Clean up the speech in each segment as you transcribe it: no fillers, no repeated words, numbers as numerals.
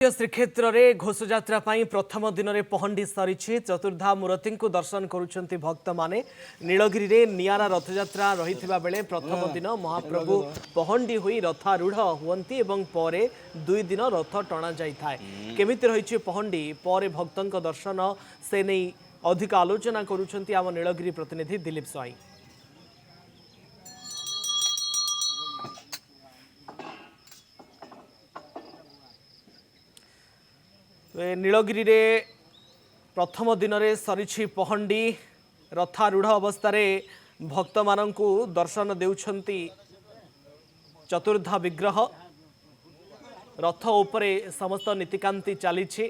श्रीक्षेत्र में घोषयात्रा प्रथम दिन में पहंडी सरी चतुर्धा मूर्ति को दर्शन करुंच भक्त माने नीलगिरी में नियारा रथयात्रा रही बेले प्रथम दिन महाप्रभु पहंडी हुई रथारूढ़ हुंती पर दुई दिन रथ टणा जाए केमिति रही पहंडी पर भक्तों दर्शन से नहीं अधिक आलोचना करुंच आम नीलगिरी प्रतिनिधि दिलीप स्वाई। नीलगिरी रे प्रथम दिन में सरी पहंडी रथारूढ़ अवस्था भक्त मानू दर्शन देउछंती चतुर्धा विग्रह रथ उपरे समस्त नीतिकांति चली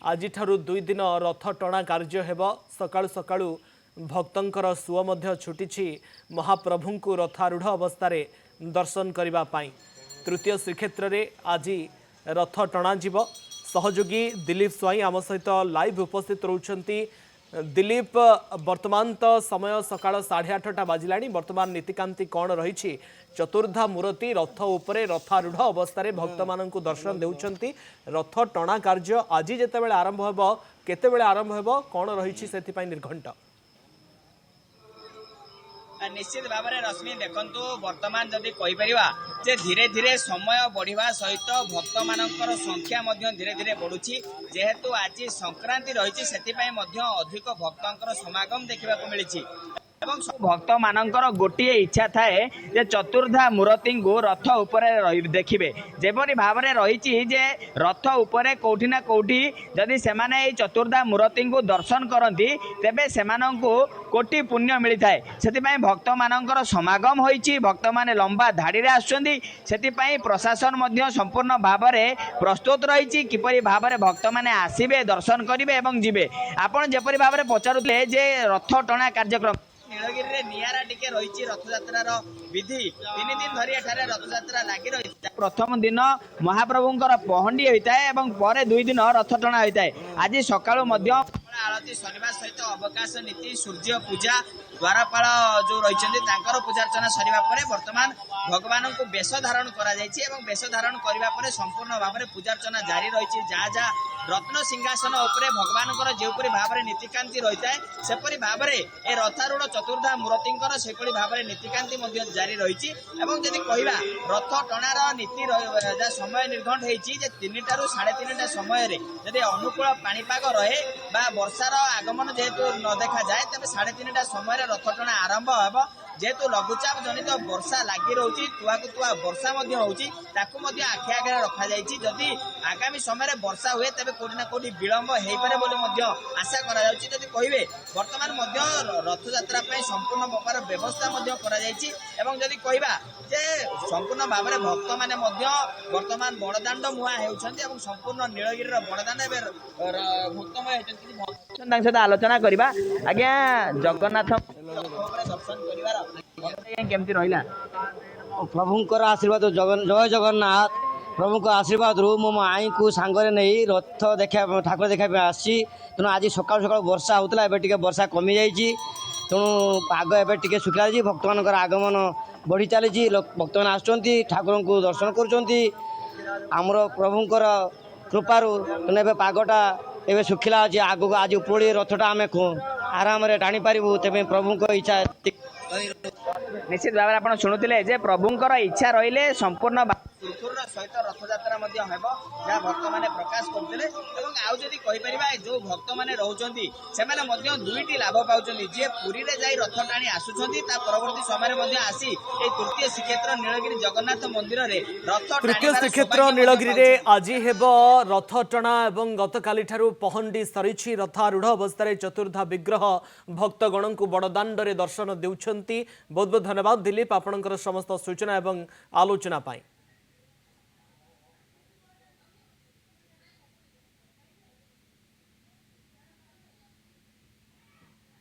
आज दुई दिन रथ टणा कार्य हेब सकाळु सकाळु भक्तंकर सुओ मध्य छुटी महाप्रभु को रथारूढ़ अवस्था दर्शन करने तृतीय श्रीक्षेत्र में आज रथ टणा जीव सहयोगी दिलीप स्वाई आम सहित लाइव उपस्थित रोचंती। दिलीप वर्तमान तो समय सकाळ 8:30 बाजिला वर्तमान नीतिकांति कौन रही चतुर्धा मूर्ति रथ उपरे रथारूढ़ अवस्था भक्त मान दर्शन देउछंती रथ टणा कार्य आज जितेबाला आरंभ होब केतेबेले आरंभ होब कौन रही से निर्घंट निश्चित भाव में रश्मि देखु वर्तमान जदि जे धीरे धीरे समय बढ़िया सहित भक्त मानकर संख्या धीरे धीरे बढ़ुची जेहेतु आज संक्रांति रही से अधिक भक्तों समागम देखा मिली भक्त मानकर गोटे इच्छा थाए जे चतुर्धा मूर्ति को रथ उपरे देखिबे जेपरी भाव में रही जे रथ उपरे कोठी ना कोठी जदि सेमाने चतुर्धा मूर्ति को दर्शन करती तेबे सेमानंकु कोटि पुण्य मिलता है से भक्त मानकर समागम होइछि भक्त माने लंबा धाड़ी रे आछुंदी सेतिपई प्रशासन मध्य संपूर्ण भाव में प्रस्तुत रही किपरि भाव में भक्त माने आसीबे दर्शन करिवे एवं जिबे आपण जेपरि भाव में पचारुले जे रथ टणा कार्यक्रम नीलगिरी रे नियारा टिके रही रथयात्रार विधि 3 दिन धरी एठारे रथयात्रा लगी रही प्रथम दिन महाप्रभुंकर पहंडी होता है एवं पर 2 दिन रथ टणा होता है आज सकाळु मध्य आरती शनिवार सहित अवकाश नीति सूर्य पूजा द्वारपाल जो रही पूजा अर्चना सरिबा परे वर्तमान भगवान को बेश धारण करा जायछि एवं बेश धारण करिबा परे संपूर्ण भाव में पूजा अर्चना जारी रही जहाँ रत्न सिंहासन उपरे भगवान जोपरी भाव में नीतिकांति रही है सेपरी भाव में ए रथारूढ़ चतुर्धा मूर्तिंकर सेपरी भाव में नीतिकांति जारी रही जदि कहवा रथ टणार नीति समय निर्घंट होती 3 ରୁ 3:30 समय जदि अनुकूल पाणीपाग रहे बा वर्षार आगमन जेहेतु न देखा जाए तेज 3:30 समय रथ टणा आरंभ होब जेहेतु लघुचाप जनित वर्षा लगी रोची तुआ को तुआ वर्षा होची आखि आगे रखा जायछि जदि आगामी समय वर्षा हुए तेबे कोठी ना कोठी विलंब हेई पारे बोली आशा करा जाउछि जदि कहिबे वर्तमान रथ यात्रा संपूर्ण प्रकार व्यवस्था करा जायछि एवं जदि कहबा जे संपूर्ण भाव में भक्त माने वर्तमान बड़दाण्ड मुआ हेउछन्ति एवं संपूर्ण नीलगिरी बड़दाण्ड एबे भक्तमय हेउछन्ति भक्त सहित आलोचना करबा आज्ञा जगन्नाथ दर्शन करिवार केमती रहिला प्रभुंकर आशीर्वाद जय जगन्नाथ प्रभु को आशीर्वाद रू मो आई को सांगरे नहीं रथ देखा ठाकुर देखा आसी तेणु आज सका सका वर्षा होता है वर्षा कमी जाइए तेणु पाग एवं सुखला भक्त मान आगमन बढ़ी चली भक्त मैंने आसुँच ठाकुर को दर्शन करमर प्रभुंकर कृपारू तेनाली पागटा एवं सुखला अच्छे आग आज उपड़ी रथटा आम आराम टाणी पारू तेज प्रभु इच्छा निश्चित भाव में आप शुणुते जे प्रभुंकर इच्छा रहिले संपूर्ण सुरखुर सहित रथयात्रा जहाँ भक्त मैंने प्रकाश करते आउ जदि जो भक्त मैंने रोचंती से दुईटी लाभ पाँच जी पुरी में जाई रथ टाणी आसुंच परवर्ती समय आसी तृतीय श्रीक्षेत्र नीलगिरी जगन्नाथ मंदिर में रथ तृतीय श्रीक्षेत्र नीलगिरी में आज हेब रथ टणा और गतकाली पहंडी सरी रथारूढ़ अवस्था चतुर्धा विग्रह भक्तगण को बड़दाण्ड दर्शन देउछंती। बहुत बहुत धन्यवाद दिलीप आपणकर समस्त सूचना और आलोचना पाई।